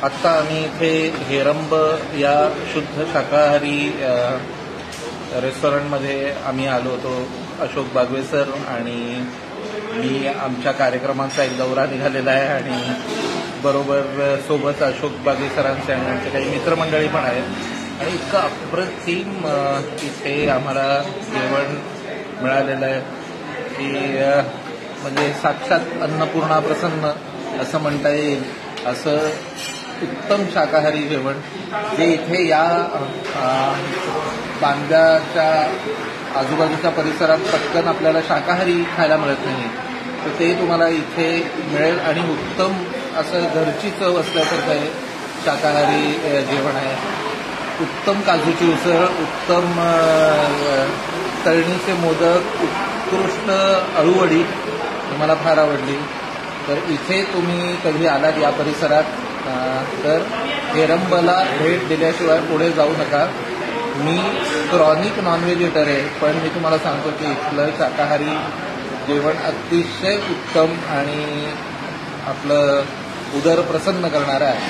आत्ता आम्ही इथे हेरंब या शुद्ध शाकाहारी रेस्टॉरंटमध्ये आम्ही आलो होतो. अशोक बागवे सर आणि मी आमच्या कार्यक्रमाचा एक दौरा निघालेला आहे आणि बरोबर सोबत अशोक बागवे सरांचे आणि आमचे काही मित्रमंडळी पण आहेत आणि इतकं अप्रतिम इथे आम्हाला जेवण मिळालेलं आहे की म्हणजे साक्षात अन्नपूर्णा प्रसन्न असं म्हणता येईल. असं उत्तम शाकाहारी जेवण जे इथे या बांद्याच्या आजूबाजूच्या परिसरात पटकन आपल्याला शाकाहारी खायला मिळत नाही, तर ते तुम्हाला इथे मिळेल आणि उत्तम असं घरची चव असल्यासारखं हे शाकाहारी जेवण आहे. उत्तम काजूची उसळ, उत्तम तळणीचे मोदक, उत्कृष्ट अळूवडी मला फार आवडली. तर इथे तुम्ही कधी आलात या परिसरात तर हेरंबला भेट दिल्याशिवाय पुढे जाऊ नका. मी क्रॉनिक नॉनव्हेजिटर आहे, पण मी तुम्हाला सांगतो की इथलं शाकाहारी जेवण अतिशय उत्तम आणि आपलं उदर प्रसन्न करणारं आहे.